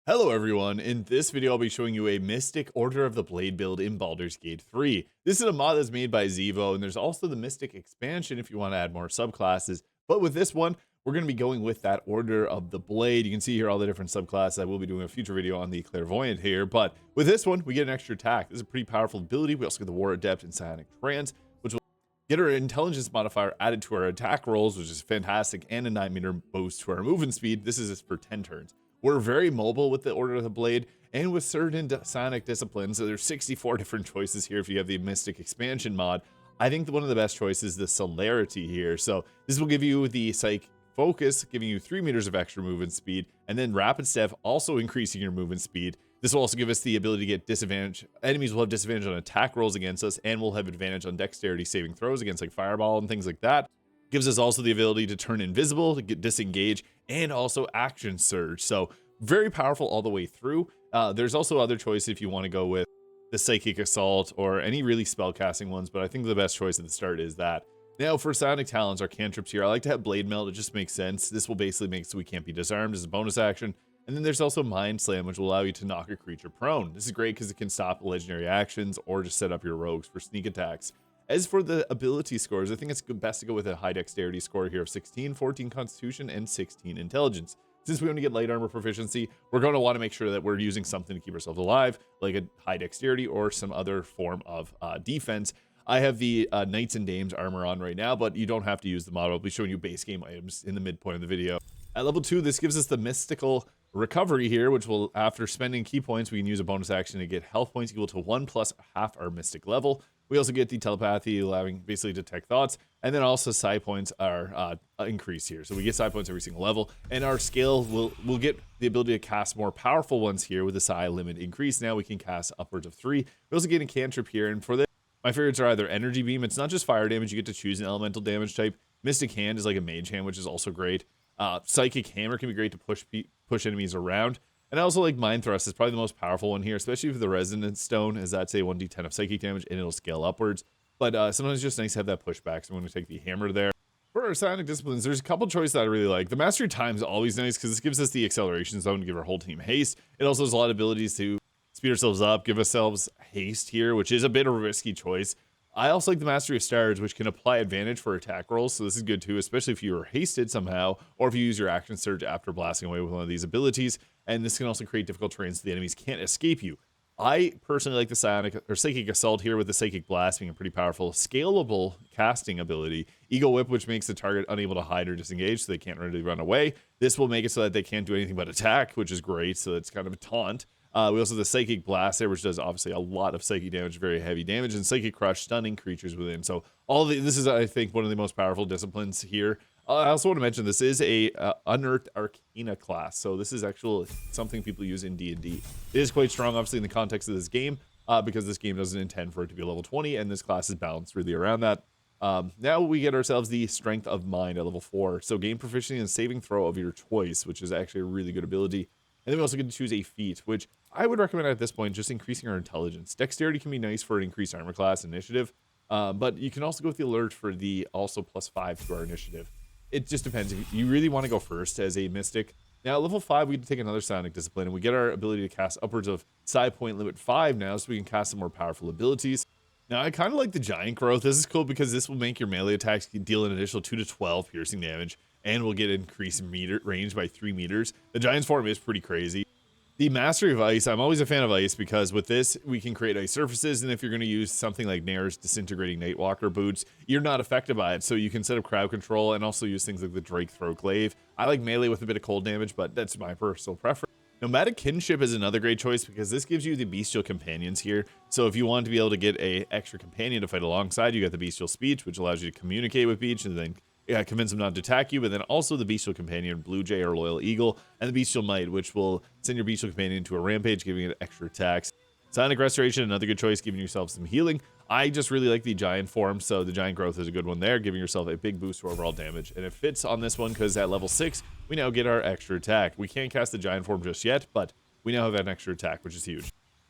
Hello everyone, in this video I'll be showing you a Mystic Order of the Blade build in Baldur's Gate 3. This is a mod that's made by Zevo, and there's also the Mystic expansion if you want to add more subclasses. But with this one, we're going to be going with that Order of the Blade. You can see here all the different subclasses. I will be doing a future video on the Clairvoyant here, but with this one, we get an extra attack. This is a pretty powerful ability. We also get the War Adept and Psionic Trance, which will get our intelligence modifier added to our attack rolls, which is fantastic, and a 9-meter boost to our movement speed. This is for 10 turns. We're very mobile with the Order of the Blade and with certain psionic disciplines. So there's 64 different choices here if you have the Mystic expansion mod. I think one of the best choices is the Celerity here. So this will give you the Psych Focus, giving you 3 meters of extra movement speed, and then Rapid Step, also increasing your movement speed. This will also give us the ability to get disadvantage. Enemies will have disadvantage on attack rolls against us, and we'll have advantage on dexterity saving throws against like Fireball and things like that. Gives us also the ability to turn invisible, to get disengage, and also action surge. So very powerful all the way through. There's also other choices if you want to go with the Psychic Assault or any really spellcasting ones, but I think the best choice at the start is that. Now for Psionic Talons, our cantrips here, I like to have Blade Melt. It just makes sense. This will basically make so we can't be disarmed as a bonus action. And then there's also Mind Slam, which will allow you to knock a creature prone. This is great because it can stop legendary actions or just set up your rogues for sneak attacks. As for the ability scores, I think it's best to go with a high dexterity score here of 16, 14 constitution, and 16 intelligence. Since we only get light armor proficiency, we're going to want to make sure that we're using something to keep ourselves alive, like a high dexterity or some other form of defense. I have the Knights and Dames armor on right now, but you don't have to use the model. I'll be showing you base game items in the midpoint of the video. At level 2, this gives us the Mystical Recovery here, which will, after spending key points, we can use a bonus action to get health points equal to 1 plus half our Mystic level. We also get the Telepathy, allowing basically to detect thoughts, and then also psi points are increased here. So we get psi points every single level, and our scale will get the ability to cast more powerful ones here with the psi limit increase. Now we can cast upwards of 3. We also get a cantrip here, and for this, my favorites are either Energy Beam. It's not just fire damage, you get to choose an elemental damage type. Mystic Hand is like a mage hand, which is also great. Psychic Hammer can be great to push enemies around. And I also like Mind Thrust is probably the most powerful one here, especially for the Resonance Stone, as that's a 1d10 of psychic damage, and it'll scale upwards. But sometimes it's just nice to have that pushback, so I'm going to take the Hammer there. For our Psionic Disciplines, there's a couple choices that I really like. The Mastery Time is always nice, because this gives us the Acceleration Zone to give our whole team haste. It also has a lot of abilities to speed ourselves up, give ourselves haste here, which is a bit of a risky choice. I also like the Mastery of Stars, which can apply advantage for attack rolls, so this is good too, especially if you are hasted somehow, or if you use your action surge after blasting away with one of these abilities. And this can also create difficult terrains so the enemies can't escape you. I personally like the Psychic Assault here with the Psychic Blast being a pretty powerful, scalable casting ability. Eagle Whip, which makes the target unable to hide or disengage, so they can't really run away. This will make it so that they can't do anything but attack, which is great, so it's kind of a taunt. We also have the Psychic Blast there, which does obviously a lot of psychic damage, very heavy damage, and Psychic Crush, stunning creatures within. So this is, I think, one of the most powerful disciplines here. I also want to mention this is a Unearthed Arcana class, so this is actually something people use in D&D. It is quite strong, obviously, in the context of this game, because this game doesn't intend for it to be a level 20, and this class is balanced really around that. Now we get ourselves the Strength of Mind at level 4, so gain proficiency in saving throw of your choice, which is actually a really good ability. And then we also get to choose a feat, which I would recommend at this point, just increasing our intelligence. Dexterity can be nice for an increased armor class initiative, but you can also go with the alert for the also +5 to our initiative. It just depends. If you really want to go first as a Mystic. Now at level 5, we take another Psionic Discipline, and we get our ability to cast upwards of psi point limit 5 now, so we can cast some more powerful abilities. Now I kind of like the Giant Growth. This is cool because this will make your melee attacks deal an additional 2 to 12 piercing damage, and will get increased range by 3 meters. The Giant's form is pretty crazy. The Mastery of Ice, I'm always a fan of Ice because with this, we can create ice surfaces, and if you're going to use something like Nair's Disintegrating Nightwalker boots, you're not affected by it, so you can set up crowd control and also use things like the Drake Throat Glaive. I like melee with a bit of cold damage, but that's my personal preference. Nomadic Kinship is another great choice because this gives you the Bestial Companions here. So if you want to be able to get a extra companion to fight alongside, you got the Bestial Speech, which allows you to communicate with Beach and then convince them not to attack you, but then also the Bestial Companion, Blue Jay or Loyal Eagle, and the Bestial Might, which will send your Bestial Companion into a rampage, giving it extra attacks. Psionic Restoration, another good choice, giving yourself some healing. I just really like the Giant form, so the Giant Growth is a good one there, giving yourself a big boost to overall damage. And it fits on this one because at level 6, we now get our extra attack. We can't cast the Giant form just yet, but we now have an extra attack, which is huge.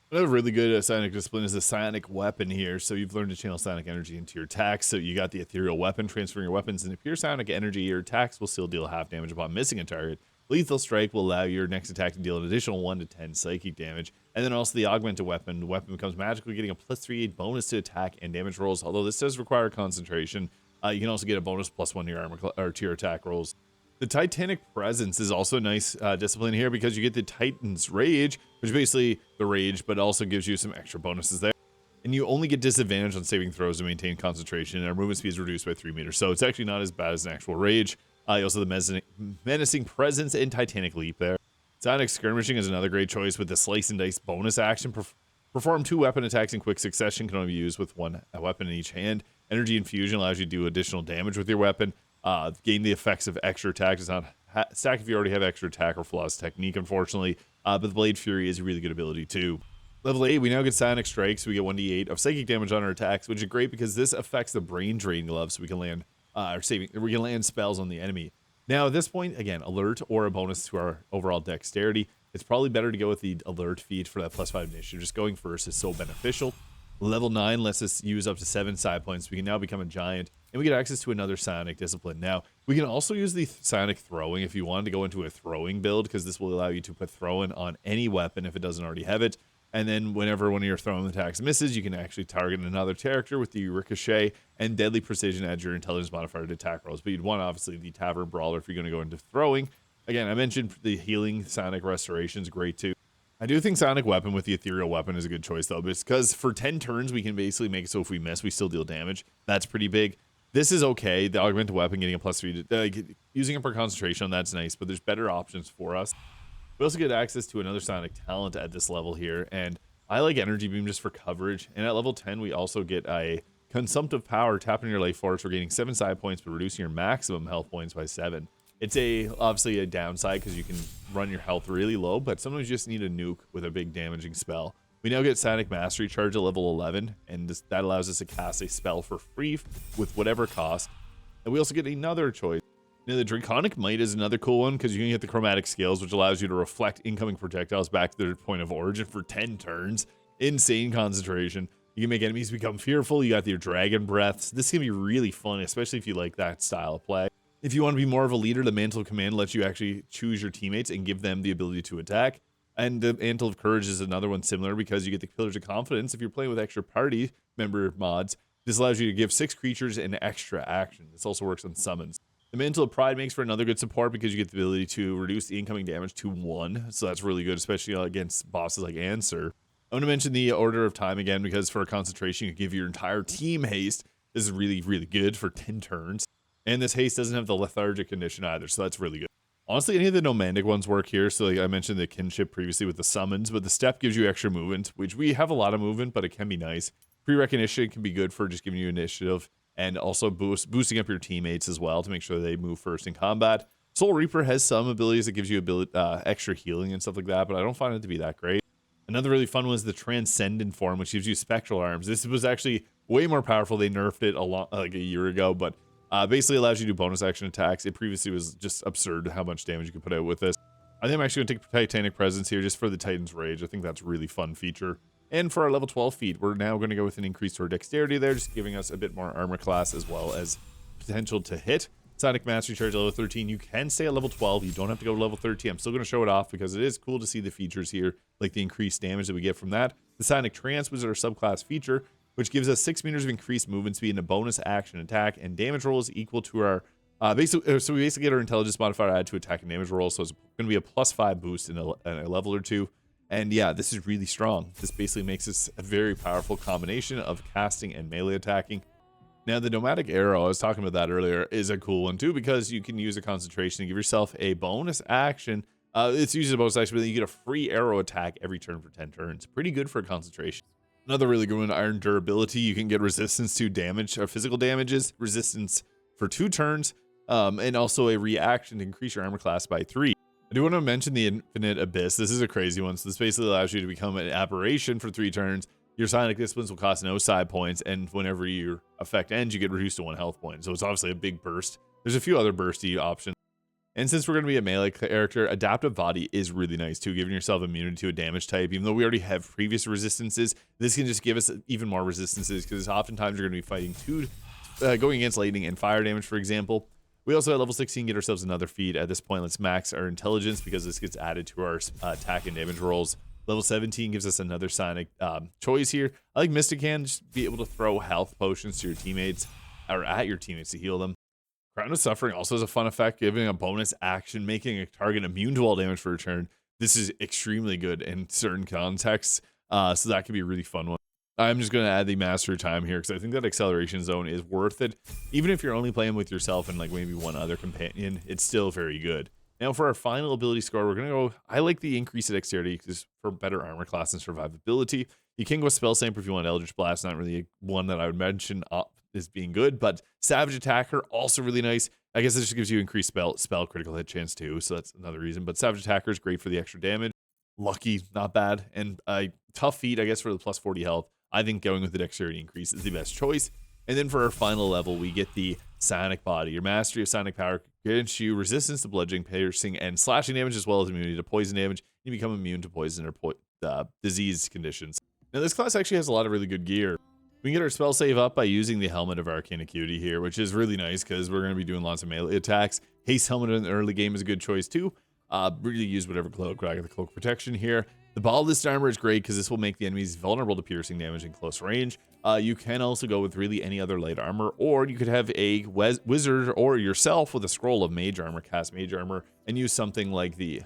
Another really good Psionic Discipline is the Psionic Weapon here. So you've learned to channel Psionic energy into your attacks. So you got the Ethereal Weapon, transferring your weapons into pure Psionic energy. Your attacks will still deal half damage upon missing a target. Lethal Strike will allow your next attack to deal an additional 1 to 10 psychic damage. And then also the augmented weapon. The weapon becomes magical, getting a plus 3/8 bonus to attack and damage rolls. Although this does require concentration, you can also get a bonus +1 to your armor or to your attack rolls. The Titanic Presence is also a nice discipline here because you get the Titan's Rage, which is basically the rage, but also gives you some extra bonuses there. And you only get disadvantage on saving throws to maintain concentration, and our movement speed is reduced by 3 meters. So it's actually not as bad as an actual rage. You also have the menacing presence and Titanic Leap there. Psionic Skirmishing is another great choice with the Slice and Dice bonus action. Perform 2 weapon attacks in quick succession, can only be used with one weapon in each hand. Energy Infusion allows you to do additional damage with your weapon. Gain the effects of extra attack. Does not stack if you already have extra attack or flaws technique, unfortunately. But the Blade Fury is a really good ability too. Level 8, we now get Psionic Strikes. We get 1d8 of psychic damage on our attacks, which is great because this affects the Brain Drain Glove, so we can land we can land spells on the enemy. Now at this point, again, alert or a bonus to our overall dexterity. It's probably better to go with the alert feat for that +5 initiative. Just going first is so beneficial. Level 9 lets us use up to 7 psi points. We can now become a giant, and we get access to another psionic discipline. Now, we can also use the psionic throwing if you wanted to go into a throwing build, because this will allow you to put throwing on any weapon if it doesn't already have it. And then whenever one of your throwing attacks misses, you can actually target another character with the ricochet and deadly precision as your intelligence modifier to attack rolls. But you'd want, obviously, the Tavern Brawler if you're going to go into throwing. Again, I mentioned the healing psionic restoration is great too. I do think Psionic Weapon with the Ethereal Weapon is a good choice though, because for 10 turns we can basically make it so if we miss, we still deal damage. That's pretty big. This is okay. The Augmented Weapon getting a +3 to, using it for concentration, that's nice, but there's better options for us. We also get access to another Psionic talent at this level here, and I like Energy Beam just for coverage. And at level 10, we also get a Consumptive Power. Tapping your life force for gaining 7 side points, but reducing your maximum health points by 7. It's obviously a downside because you can run your health really low, but sometimes you just need a nuke with a big damaging spell. We now get Psionic Mastery Charge at level 11, and that allows us to cast a spell for free with whatever cost. And we also get another choice. Now, the Draconic Might is another cool one because you can get the Chromatic Scales, which allows you to reflect incoming projectiles back to their point of origin for 10 turns. Insane concentration. You can make enemies become fearful. You got your Dragon Breaths. This can be really fun, especially if you like that style of play. If you want to be more of a leader, the Mantle of Command lets you actually choose your teammates and give them the ability to attack. And the Mantle of Courage is another one similar because you get the Pillars of Confidence. If you're playing with extra party member mods, this allows you to give 6 creatures an extra action. This also works on summons. The Mantle of Pride makes for another good support because you get the ability to reduce the incoming damage to 1. So that's really good, especially against bosses like Answer. I want to mention the Order of Time again because for concentration, you can give your entire team haste. This is really, really good for 10 turns. And this haste doesn't have the lethargic condition either, so that's really good. Honestly, any of the nomadic ones work here. So like I mentioned the kinship previously with the summons, but the step gives you extra movement, which we have a lot of movement, but it can be nice. Pre-recognition can be good for just giving you initiative and also boosting up your teammates as well to make sure they move first in combat. Soul Reaper has some abilities that gives you extra healing and stuff like that, but I don't find it to be that great. Another really fun one is the Transcendent form, which gives you spectral arms. This was actually way more powerful. They nerfed it like a year ago, but basically allows you to do bonus action attacks. It previously was just absurd how much damage you could put out with this. I think I'm actually going to take Titanic Presence here just for the Titan's Rage. I think that's a really fun feature. And for our level 12 feat, we're now going to go with an increase to our dexterity there, just giving us a bit more armor class as well as potential to hit. Psionic Mastery Charge at level 13. You can stay at level 12. You don't have to go to level 13. I'm still going to show it off because it is cool to see the features here, like the increased damage that we get from that. The Psionic Trance was our subclass feature, which gives us 6 meters of increased movement speed and a bonus action attack, and damage rolls equal to our so we basically get our intelligence modifier added to attack and damage rolls, so it's going to be a +5 boost in a level or 2. And yeah, this is really strong. This basically makes this a very powerful combination of casting and melee attacking. Now, the Nomadic Arrow, I was talking about that earlier, is a cool one too because you can use a concentration to give yourself a bonus action. It's used as a bonus action, but then you get a free arrow attack every turn for 10 turns. Pretty good for a concentration. Another really good one, Iron Durability. You can get resistance to damage or physical damages, resistance for 2 turns, and also a reaction to increase your armor class by 3. I do want to mention the Infinite Abyss. This is a crazy one. So this basically allows you to become an aberration for 3 turns. Your Psionic Disciplines will cost no side points, and whenever your effect ends, you get reduced to 1 health point. So it's obviously a big burst. There's a few other bursty options. And since we're going to be a melee character, Adaptive Body is really nice too, giving yourself immunity to a damage type. Even though we already have previous resistances, this can just give us even more resistances because oftentimes you're going to be fighting going against lightning and fire damage, for example. We also at level 16 get ourselves another feat. At this point, let's max our intelligence because this gets added to our attack and damage rolls. Level 17 gives us another sonic choice here. I like Mystic Hand, just be able to throw health potions to your teammates or at your teammates to heal them. Crown of Suffering also has a fun effect, giving a bonus action, making a target immune to all damage for a turn. This is extremely good in certain contexts, so that could be a really fun one. I'm just going to add the Master Time here because I think that Acceleration Zone is worth it. Even if you're only playing with yourself and like maybe one other companion, it's still very good. Now for our final ability score, we're going to go, I like the increase in dexterity because for better armor class and survivability. You can go Spell Stamper if you want Eldritch Blast, not really one that I would mention as being good, but Savage Attacker, also really nice. I guess it just gives you increased spell critical hit chance too, so that's another reason. But Savage Attacker is great for the extra damage. Lucky, not bad. And Tough Feat, I guess, for the plus 40 health. I think going with the dexterity increase is the best choice. And then for our final level, we get the Sonic Body. Your mastery of Sonic Power grants you resistance to bludgeoning, piercing, and slashing damage, as well as immunity to poison damage. You become immune to poison or disease conditions. Now, this class actually has a lot of really good gear. We can get our spell save up by using the Helmet of Arcane Acuity here, which is really nice because we're going to be doing lots of melee attacks. Haste Helmet in the early game is a good choice too. Really use whatever cloak, I got the cloak protection here. The Ballist Armor is great because this will make the enemies vulnerable to piercing damage in close range. You can also go with really any other light armor, or you could have a wizard or yourself with a scroll of mage armor, cast mage armor, and use something like the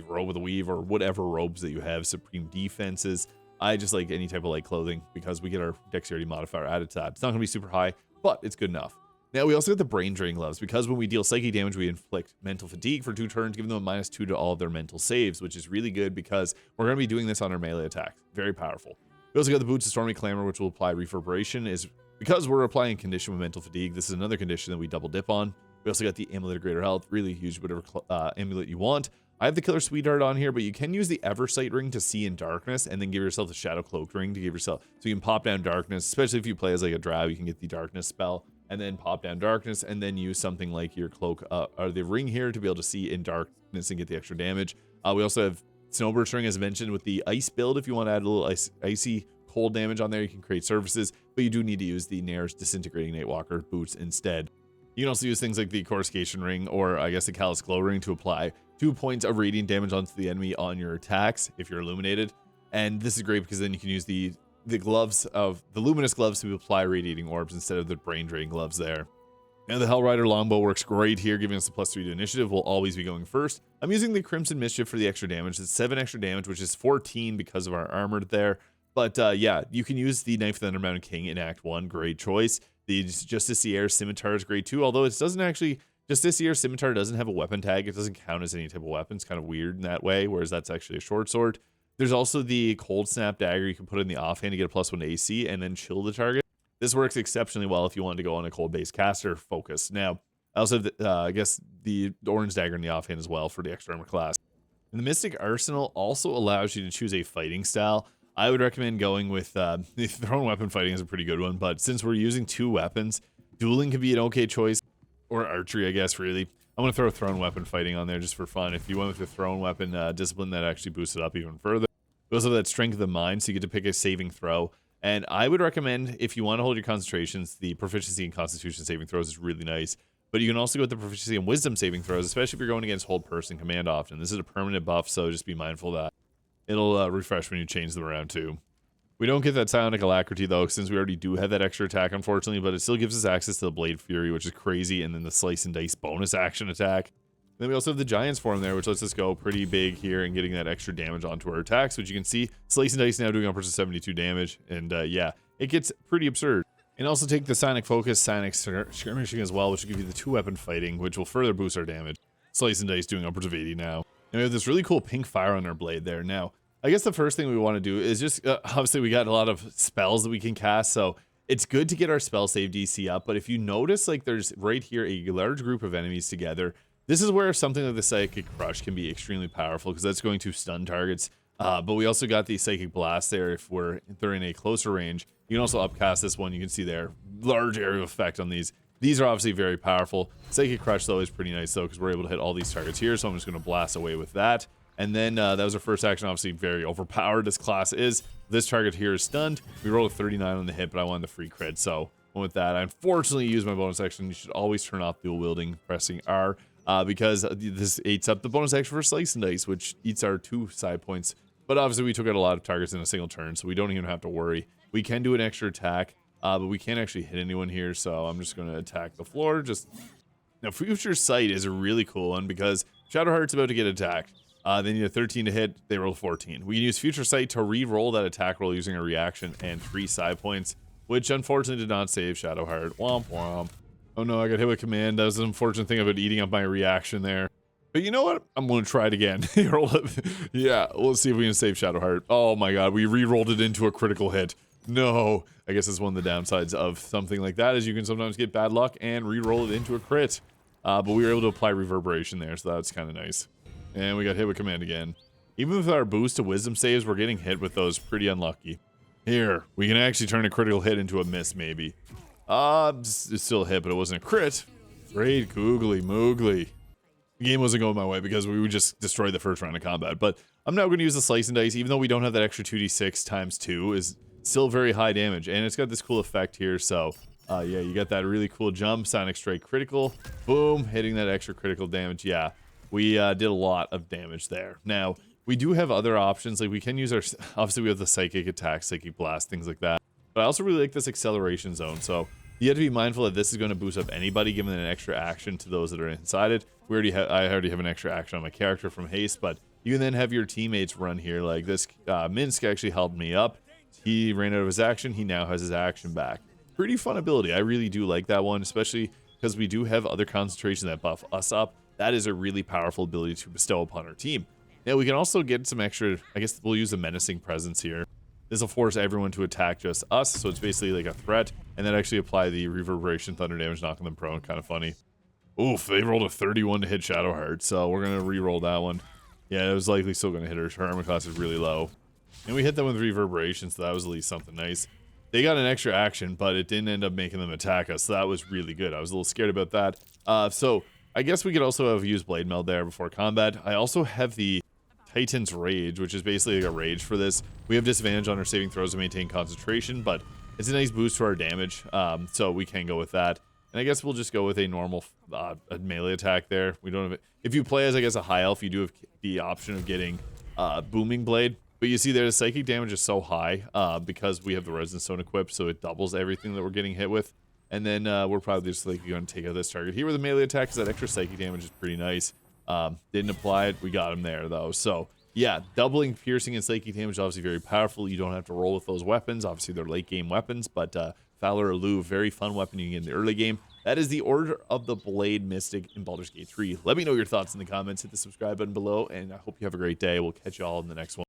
Robe of the Weave or whatever robes that you have, supreme defenses. I just like any type of light clothing because we get our dexterity modifier added to that. It's not going to be super high, but it's good enough. Now, we also get the Brain Drain Gloves, because when we deal psychic damage, we inflict mental fatigue for 2 turns, giving them a -2 to all of their mental saves, which is really good because we're going to be doing this on our melee attacks. Very powerful. We also got the Boots of Stormy Clamor, which will apply Reverberation. Is because we're applying a condition with mental fatigue, this is another condition that we double dip on. We also got the Amulet of Greater Health, really use whatever amulet you want. I have the Killer Sweetheart on here, but you can use the Eversight Ring to see in darkness, and then give yourself the Shadow Cloak Ring to give yourself, so you can pop down darkness, especially if you play as like a drow, you can get the darkness spell, and then pop down darkness, and then use something like your cloak or the ring here to be able to see in darkness and get the extra damage. We also have Snowbird's Ring, as mentioned, with the ice build. If you want to add a little icy cold damage on there, you can create surfaces, but you do need to use the Nair's Disintegrating Nightwalker boots instead. You can also use things like the Coruscation Ring, or I guess the Callous Glow Ring, to apply 2 points of radiant damage onto the enemy on your attacks if you're illuminated. And this is great because then you can use the gloves of the luminous gloves to apply radiating orbs instead of the brain drain gloves there. Now the Hellrider Longbow works great here, giving us a +3 to initiative. We'll always be going first. I'm using the Crimson Mischief for the extra damage. It's 7 extra damage, which is 14 because of our armor there. But yeah, you can use the Knife of the Undermountain King in Act 1. Great choice. The Justiciar Scimitar is great too, although it doesn't actually... Justiciar Scimitar doesn't have a weapon tag. It doesn't count as any type of weapon. It's kind of weird in that way, whereas that's actually a short sword. There's also the Cold Snap Dagger. You can put in the offhand to get a +1 to AC and then chill the target. This works exceptionally well if you want to go on a cold-based caster focus. Now, I also have, I guess, the Orange Dagger in the offhand as well for the extra armor class. And the Mystic Arsenal also allows you to choose a fighting style. I would recommend going with the thrown weapon fighting is a pretty good one, but since we're using 2 weapons, dueling could be an okay choice, or archery, I guess, really. I'm going to throw thrown weapon fighting on there just for fun. If you went with the thrown weapon discipline, that actually boosts it up even further. We also have that Strength of the Mind, so you get to pick a saving throw. And I would recommend, if you want to hold your concentrations, the Proficiency in Constitution saving throws is really nice. But you can also go with the Proficiency in Wisdom saving throws, especially if you're going against Hold Person Command often. This is a permanent buff, so just be mindful of that. It'll refresh when you change them around too. We don't get that Psionic Alacrity though, since we already do have that extra attack, unfortunately, but it still gives us access to the Blade Fury, which is crazy, and then the Slice and Dice bonus action attack. Then we also have the Giant's Form there, which lets us go pretty big here and getting that extra damage onto our attacks, which you can see Slice and Dice now doing upwards of 72 damage, and yeah, it gets pretty absurd. And also take the Sonic Focus, Sonic Skirmishing as well, which will give you the 2-weapon fighting, which will further boost our damage. Slice and Dice doing upwards of 80 now. And we have this really cool pink fire on our blade there. Now, I guess the first thing we want to do is just, obviously we got a lot of spells that we can cast, so it's good to get our spell save DC up, but if you notice, like there's right here a large group of enemies together, this is where something like the Psychic Crush can be extremely powerful, because that's going to stun targets, but we also got the Psychic Blast there if they're in a closer range. You can also upcast this one, you can see there, large area of effect on these. These are obviously very powerful. Psychic Crush though is pretty nice though, because we're able to hit all these targets here, so I'm just going to blast away with that. And then that was our first action, obviously very overpowered this class is. This target here is stunned. We rolled a 39 on the hit, but I wanted the free crit, so Went with that. I unfortunately used my bonus action. You should always turn off dual wielding pressing R because this eats up the bonus action for Slice and Dice, which eats our 2 side points. But obviously, we took out a lot of targets in a single turn, so we don't even have to worry. We can do an extra attack, but we can't actually hit anyone here, so I'm just going to attack the floor. Now, Future Sight is a really cool one because Shadowheart's about to get attacked. They need a 13 to hit. They roll 14. We can use Future Sight to re-roll that attack roll using a reaction and 3 side points, which unfortunately did not save Shadowheart. Womp womp. Oh no, I got hit with command. That was an unfortunate thing about eating up my reaction there. But you know what? I'm going to try it again. Yeah, we'll see if we can save Shadowheart. Oh my god, we re-rolled it into a critical hit. No. I guess it's one of the downsides of something like that, is you can sometimes get bad luck and re-roll it into a crit. But we were able to apply reverberation there, so that's kind of nice. And we got hit with command again. Even with our boost to wisdom saves, we're getting hit with those pretty unlucky. Here, we can actually turn a critical hit into a miss, maybe. It's still a hit, but it wasn't a crit. Great googly moogly. The game wasn't going my way because we would just destroy the first round of combat. But I'm now going to use the Slice and Dice, even though we don't have that extra 2d6 times 2, is still very high damage. And it's got this cool effect here, so yeah, you got that really cool jump, Sonic Strike critical. Boom, hitting that extra critical damage. Yeah, we did a lot of damage there. Now, we do have other options, like we can use our, obviously we have the Psychic Attack, Psychic Blast, things like that. But I also really like this Acceleration Zone, so you have to be mindful that this is going to boost up anybody, giving an extra action to those that are inside it. I already have an extra action on my character from haste, but you can then have your teammates run here. Like this, Minsk actually held me up. He ran out of his action. He now has his action back. Pretty fun ability. I really do like that one, especially because we do have other concentration that buff us up. That is a really powerful ability to bestow upon our team. Now we can also get some extra, I guess we'll use a menacing presence here. This will force everyone to attack just us, so it's basically like a threat, and then actually apply the reverberation thunder damage, knocking them prone. Kind of funny. Oof, they rolled a 31 to hit Shadowheart, so we're going to re-roll that one. Yeah, it was likely still going to hit her. Her armor class is really low. And we hit them with reverberation, so that was at least something nice. They got an extra action, but it didn't end up making them attack us, so that was really good. I was a little scared about that. So I guess we could also have used Blade Meld there before combat. I also have the Titan's Rage, which is basically like a rage for this. We have disadvantage on our saving throws to maintain concentration, but it's a nice boost to our damage, so we can go with that. And I guess we'll just go with a normal a melee attack there. We don't have it. If you play as, I guess, a high elf, you do have the option of getting Booming Blade. But you see there, the psychic damage is so high because we have the Resonance Stone equipped, so it doubles everything that we're getting hit with. And then we're probably just like going to take out this target here with a melee attack, because that extra psychic damage is pretty nice. Didn't apply it. We got him there, though. So, yeah, doubling piercing and psychic damage is obviously very powerful. You don't have to roll with those weapons. Obviously, they're late-game weapons, but Fowler Alou, very fun weapon you can get in the early game. That is the Order of the Blade Mystic in Baldur's Gate 3. Let me know your thoughts in the comments. Hit the subscribe button below, and I hope you have a great day. We'll catch you all in the next one.